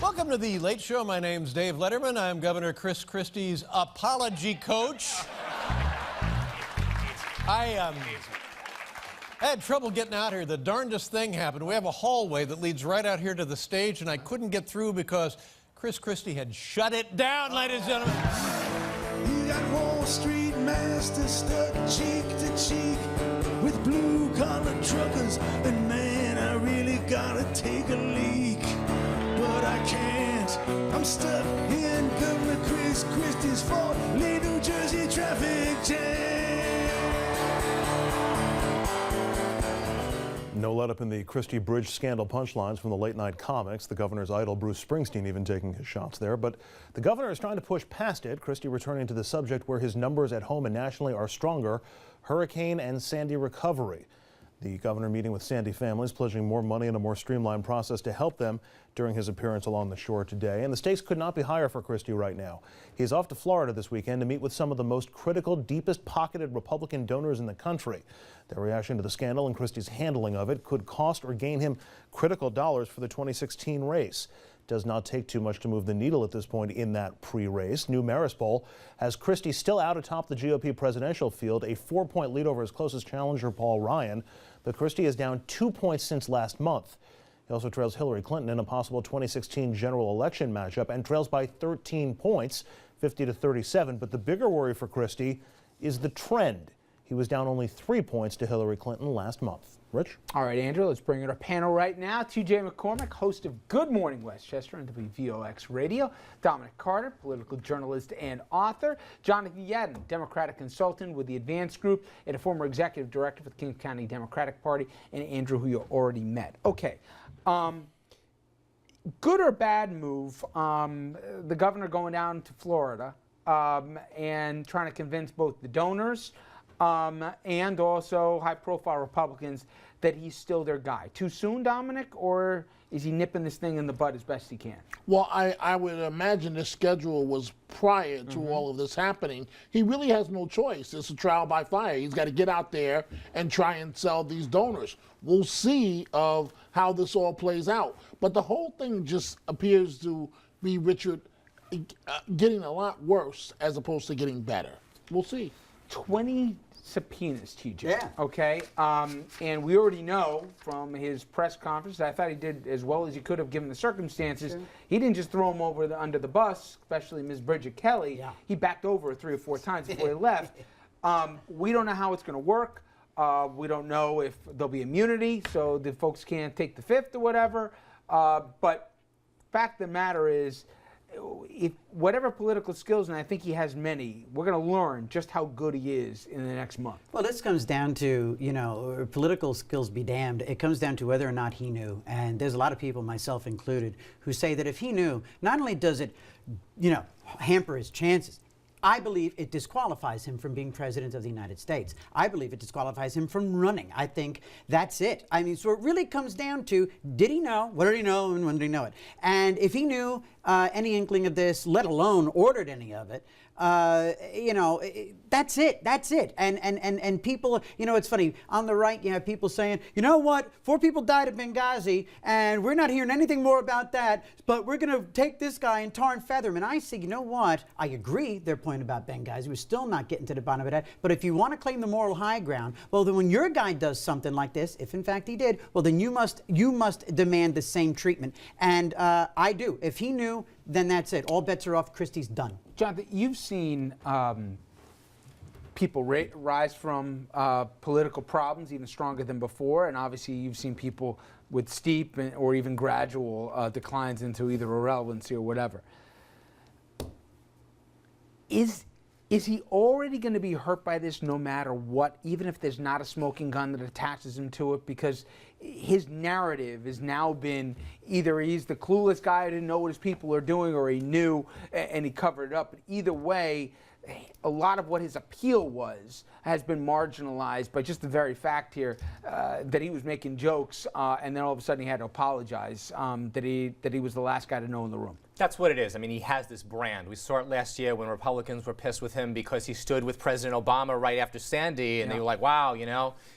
Welcome to the Late Show. My name's Dave Letterman. I'm Governor Chris Christie's apology coach. I had trouble getting out here. The darndest thing happened. We have a hallway that leads right out here to the stage, and I couldn't get through because Chris Christie had shut it down, ladies and gentlemen. You got Wall Street masters stuck cheek to cheek with blue-collar truckers, and man, I really gotta take a leak. But I can't. I'm stuck in Governor Chris Christie's Fort Lee, New Jersey traffic jam. No let up in the Christie Bridge scandal punchlines from the late-night comics. The governor's idol, Bruce Springsteen, even taking his shots there. But the governor is trying to push past it. Christie returning to the subject where his numbers at home and nationally are stronger: Hurricane and Sandy recovery. The governor meeting with Sandy families, pledging more money and a more streamlined process to help them during his appearance along the shore today. And the stakes could not be higher for Christie right now. He's off to Florida this weekend to meet with some of the most critical, deepest-pocketed Republican donors in the country. Their reaction to the scandal and Christie's handling of it could cost or gain him critical dollars for the 2016 race. Does not take too much to move the needle at this point in that pre-race. New Marist poll has Christie still out atop the GOP presidential field, a 4-point lead over his closest challenger, Paul Ryan. But Christie is down 2 points since last month. He also trails Hillary Clinton in a possible 2016 general election matchup and trails by 13 points, 50-37. But the bigger worry for Christie is the trend. He was down only 3 points to Hillary Clinton last month. Rich? All right, Andrew, let's bring in our panel right now. TJ McCormick, host of Good Morning Westchester on WVOX Radio. Dominic Carter, political journalist and author. Jonathan Yadden, Democratic consultant with the Advance Group and a former executive director for the King County Democratic Party. And Andrew, who you already met. Okay. Good or bad move, the governor going down to Florida and trying to convince both the donors and also high-profile Republicans that he's still their guy. Too soon, Dominic, or is he nipping this thing in the bud as best he can? Well, I would imagine this schedule was prior to all of this happening. He really has no choice. It's a trial by fire. He's got to get out there and try and sell these donors. We'll see of how this all plays out. But the whole thing just appears to be, Richard, getting a lot worse as opposed to getting better. We'll see. 20 subpoenas, TJ. Yeah. Okay. And we already know from his press conference, I thought he did as well as he could have given the circumstances. Sure. He didn't just throw him over under the bus, especially Ms. Bridget Kelly. Yeah. He backed over 3 or 4 times before he left. We don't know how it's going to work. We don't know if there'll be immunity, so the folks can't take the fifth or whatever. But fact of the matter is, if whatever political skills, and I think he has many, we're going to learn just how good he is in the next month. Well, this comes down to, political skills be damned. It comes down to whether or not he knew. And there's a lot of people, myself included, who say that if he knew, not only does it, hamper his chances, I believe it disqualifies him from being president of the United States. I believe it disqualifies him from running. I think that's it. I mean, so it really comes down to, did he know? What did he know and when did he know it? And if he knew any inkling of this, let alone ordered any of it, that's it. That's it. And people, it's funny. On the right, you have people saying, you know what? 4 people died at Benghazi, and we're not hearing anything more about that, but we're going to take this guy and tar and feather him. And I say, you know what? I agree their point about Benghazi. We're still not getting to the bottom of that. But if you want to claim the moral high ground, well, then when your guy does something like this, if in fact he did, well, then you must demand the same treatment. And I do. If he knew, then that's it. All bets are off. Christie's done. Jonathan, you've seen people rise from political problems even stronger than before, and obviously you've seen people with steep or even gradual declines into either irrelevancy or whatever. Is he already going to be hurt by this no matter what, even if there's not a smoking gun that attaches him to it? Because his narrative has now been either he's the clueless guy who didn't know what his people are doing, or he knew and he covered it up. But either way, a lot of what his appeal has been marginalized by just the very fact here that he was making jokes and then all of a sudden he had to apologize that he was the last guy to know in the room. That's what it is. I mean, he has this brand. We saw it last year when Republicans were pissed with him because he stood with President Obama right after Sandy, and they were like, wow,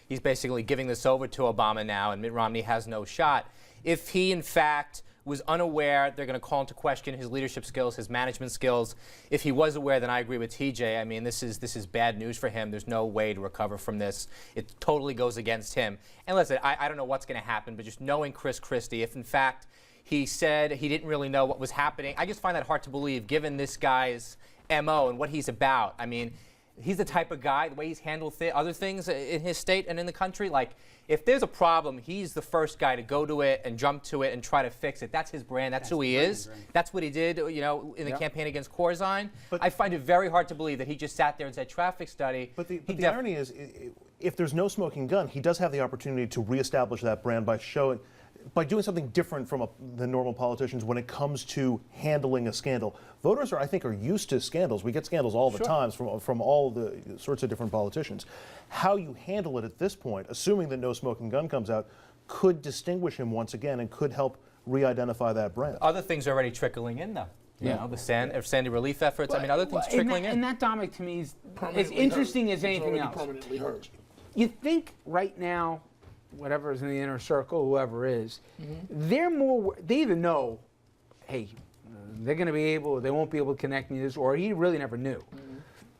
he's basically giving this over to Obama now, and Mitt Romney has no shot. If he, in fact, was unaware, they're going to call into question his leadership skills, his management skills. If he was aware, then I agree with TJ. I mean, this is bad news for him. There's no way to recover from this. It totally goes against him. And listen, I don't know what's going to happen, but just knowing Chris Christie, if in fact he said he didn't really know what was happening, I just find that hard to believe given this guy's MO and what he's about. I mean, he's the type of guy, the way he's handled other things in his state and in the country, like if there's a problem, he's the first guy to go to it and jump to it and try to fix it. That's his brand. That's who he is. Right. That's what he did, in the campaign against Corzine. But I find it very hard to believe that he just sat there and said traffic study. But the irony is, if there's no smoking gun, he does have the opportunity to reestablish that brand by doing something different from the normal politicians when it comes to handling a scandal. Voters I think are used to scandals. We get scandals all the time from all the sorts of different politicians. How you handle it at this point, assuming that no smoking gun comes out, could distinguish him once again and could help re-identify that brand. Other things are already trickling in, though. You know, the Sandy relief efforts. Well, I mean, other things trickling in. And that, Dominic, to me is as interesting as anything else. Permanently hurt. You think right now, whatever is in the inner circle, whoever is, they either know, hey, they're going to be able, they won't be able to connect me to this, or he really never knew.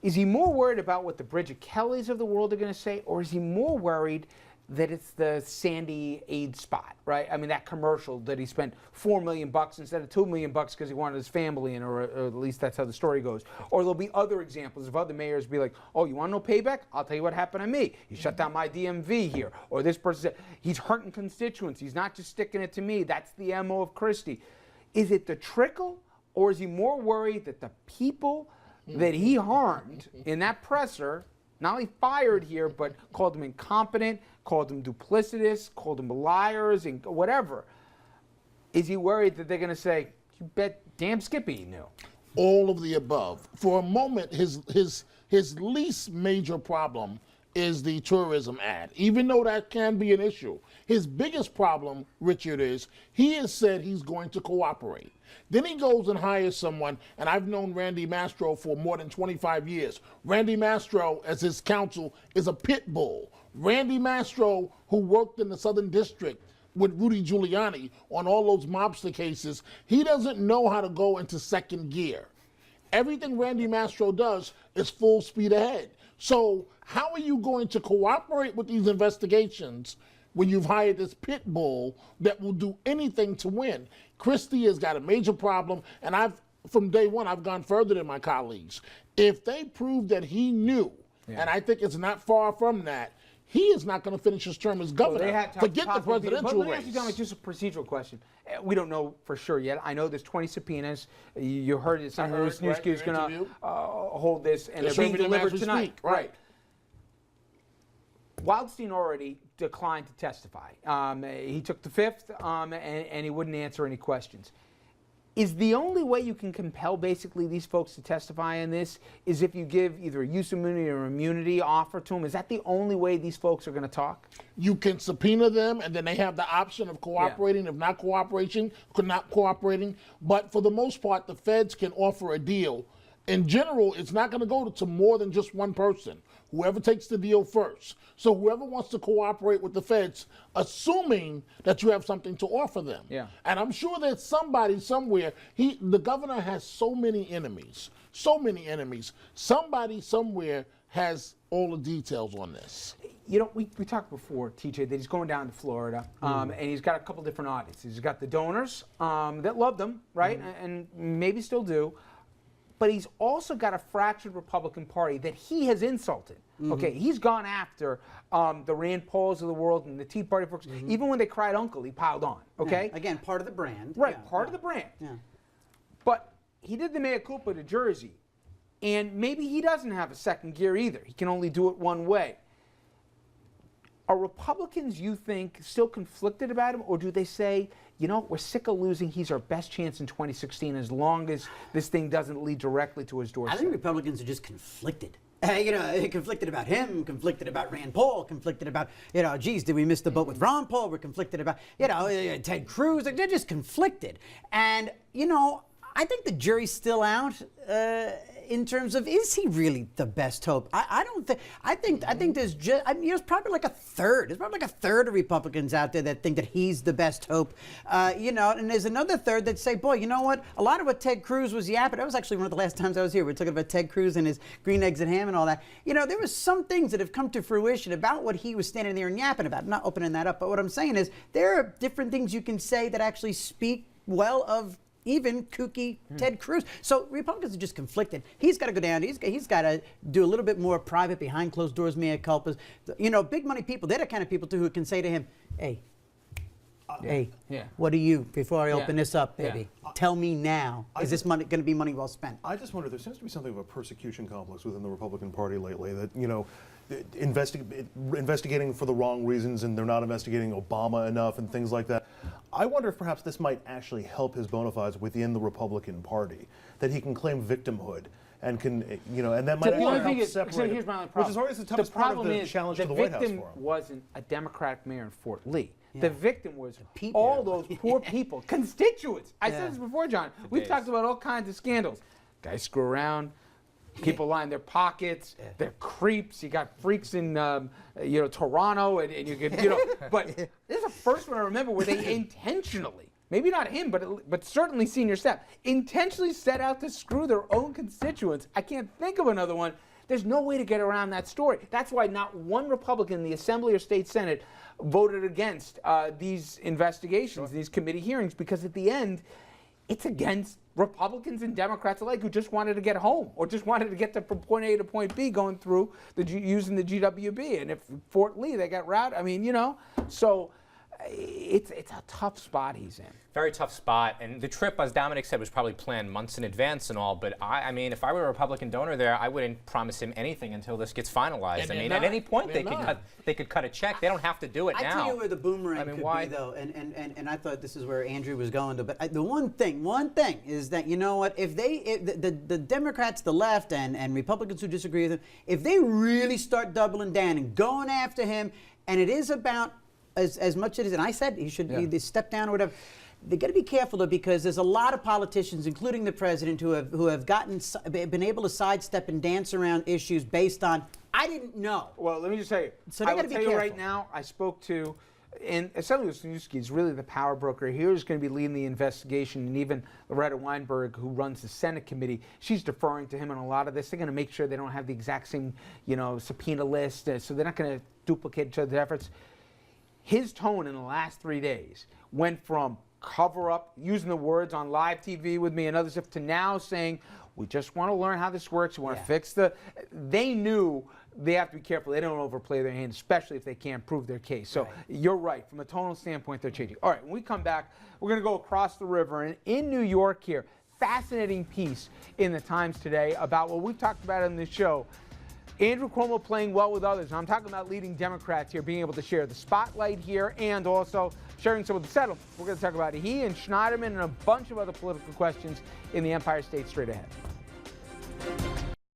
Is he more worried about what the Bridget Kellys of the world are going to say, or is he more worried that it's the Sandy aid spot, right? I mean, that commercial that he spent $4 million instead of $2 million because he wanted his family in, or at least that's how the story goes. Or there'll be other examples of other mayors be like, oh, you want no payback? I'll tell you what happened to me. You shut down my DMV here. Or this person said, he's hurting constituents. He's not just sticking it to me. That's the MO of Christie. Is it the trickle, or is he more worried that the people that he harmed in that presser, not only fired here, but called them incompetent, called them duplicitous, called them liars, and whatever? Is he worried that they're going to say, you bet damn Skippy he knew? All of the above. For a moment, his least major problem is the tourism ad, even though that can be an issue. His biggest problem, Richard, is he has said he's going to cooperate. Then he goes and hires someone, and I've known Randy Mastro for more than 25 years. Randy Mastro, as his counsel, is a pit bull. Randy Mastro, who worked in the Southern District with Rudy Giuliani on all those mobster cases, he doesn't know how to go into second gear. Everything Randy Mastro does is full speed ahead. So how are you going to cooperate with these investigations when you've hired this pit bull that will do anything to win? Christie has got a major problem, and from day one, I've gone further than my colleagues. If they prove that he knew, and I think it's not far from that, he is not going to finish his term as governor. Forget the presidential race. Let me ask you, Dominic, just a procedural question. We don't know for sure yet. I know there's 20 subpoenas. You heard it. Some news is going to hold this, and they're being delivered tonight. Right. Wildstein already declined to testify. He took the fifth, and he wouldn't answer any questions. Is the only way you can compel basically these folks to testify in this is if you give either a use immunity or immunity offer to them? Is that the only way these folks are going to talk? You can subpoena them, and then they have the option of cooperating, if not cooperating. But for the most part, the feds can offer a deal. In general, it's not going to go to more than just one person. Whoever takes the deal first. So whoever wants to cooperate with the feds, assuming that you have something to offer them. Yeah. And I'm sure there's somebody somewhere. The governor has so many enemies. Somebody somewhere has all the details on this. You know, we talked before, TJ, that he's going down to Florida, and he's got a couple different audiences. He's got the donors that loved him, right, and maybe still do. But he's also got a fractured Republican Party that he has insulted. Okay, he's gone after the Rand Pauls of the world and the Tea Party folks. Even when they cried uncle, he piled on. Okay, again, part of the brand. Right, part of the brand. Yeah. But he did the mea culpa to Jersey, and maybe he doesn't have a second gear either. He can only do it one way. Are Republicans, you think, still conflicted about him, or do they say, you know, we're sick of losing, he's our best chance in 2016 as long as this thing doesn't lead directly to his doorstep? I think Republicans are just conflicted. Conflicted about him, conflicted about Rand Paul, conflicted about, geez, did we miss the boat with Ron Paul? We're conflicted about, Ted Cruz. They're just conflicted. And, I think the jury's still out. in terms of, is he really the best hope? I don't think. I think there's just. I mean, there's probably like a third. There's probably like a third of Republicans out there that think that he's the best hope. And there's another third that say, boy, you know what? A lot of what Ted Cruz was yapping. That was actually one of the last times I was here. We were talking about Ted Cruz and his green eggs and ham and all that. There was some things that have come to fruition about what he was standing there and yapping about. I'm not opening that up, but what I'm saying is there are different things you can say that actually speak well of even kooky Ted Cruz. So Republicans are just conflicted. He's got to go down. He's got to do a little bit more private, behind closed doors, mea culpas. Big money people, they're the kind of people, too, who can say to him, hey, what do you, before I open this up, baby, tell me now, is this money going to be money well spent? I just wonder, there seems to be something of a persecution complex within the Republican Party lately that, investigating for the wrong reasons, and they're not investigating Obama enough and things like that. I wonder if perhaps this might actually help his bona fides within the Republican Party, that he can claim victimhood and can, and that might actually help separate. So here's my only problem. Which is always the toughest part of the challenge to the White House for him. The victim wasn't a Democratic mayor in Fort Lee. The victim was all those poor people, constituents. I said this before, John. We've talked about all kinds of scandals. Guys screw around. People line their pockets. They're creeps. You got freaks in, Toronto, and you could, But this is the first one I remember where they intentionally, maybe not him, but certainly senior staff, intentionally set out to screw their own constituents. I can't think of another one. There's no way to get around that story. That's why not one Republican in the Assembly or State Senate voted against these investigations, these committee hearings, because at the end, it's against Republicans and Democrats alike who just wanted to get home or just wanted to get from point A to point B going through using the GWB. And if Fort Lee, they got routed, so it's a tough spot he's in. Very tough spot. And the trip, as Dominic said, was probably planned months in advance and all. But if I were a Republican donor there, I wouldn't promise him anything until this gets finalized. At any point they could cut a check. They don't have to do it now. I tell you where the boomerang could be, though, and I thought this is where Andrew was going to. But the one thing is that, if the Democrats, the left, and Republicans who disagree with him, if they really start doubling down and going after him, and it is about as much as it is, and I said he should either step down or whatever. They got to be careful, though, because there's a lot of politicians, including the president, who have been able to sidestep and dance around issues based on I didn't know. Well, let me just tell you. So they got to be careful. Right now, I spoke to, and Assembly Wisniewski is really the power broker here, who's going to be leading the investigation, and even Loretta Weinberg, who runs the Senate committee, she's deferring to him on a lot of this. They're going to make sure they don't have the exact same, subpoena list, so they're not going to duplicate each other's efforts. His tone in the last 3 days went from cover up, using the words on live TV with me and other stuff, to now saying, we just want to learn how this works. We want to fix they knew they have to be careful. They don't overplay their hand, especially if they can't prove their case. So you're right. From a tonal standpoint, they're changing. All right, when we come back, we're going to go across the river. And in New York here, fascinating piece in the Times today about what we've talked about in this show. Andrew Cuomo playing well with others. I'm talking about leading Democrats here being able to share the spotlight here and also sharing some of the settlements. We're going to talk about he and Schneiderman and a bunch of other political questions in the Empire State straight ahead.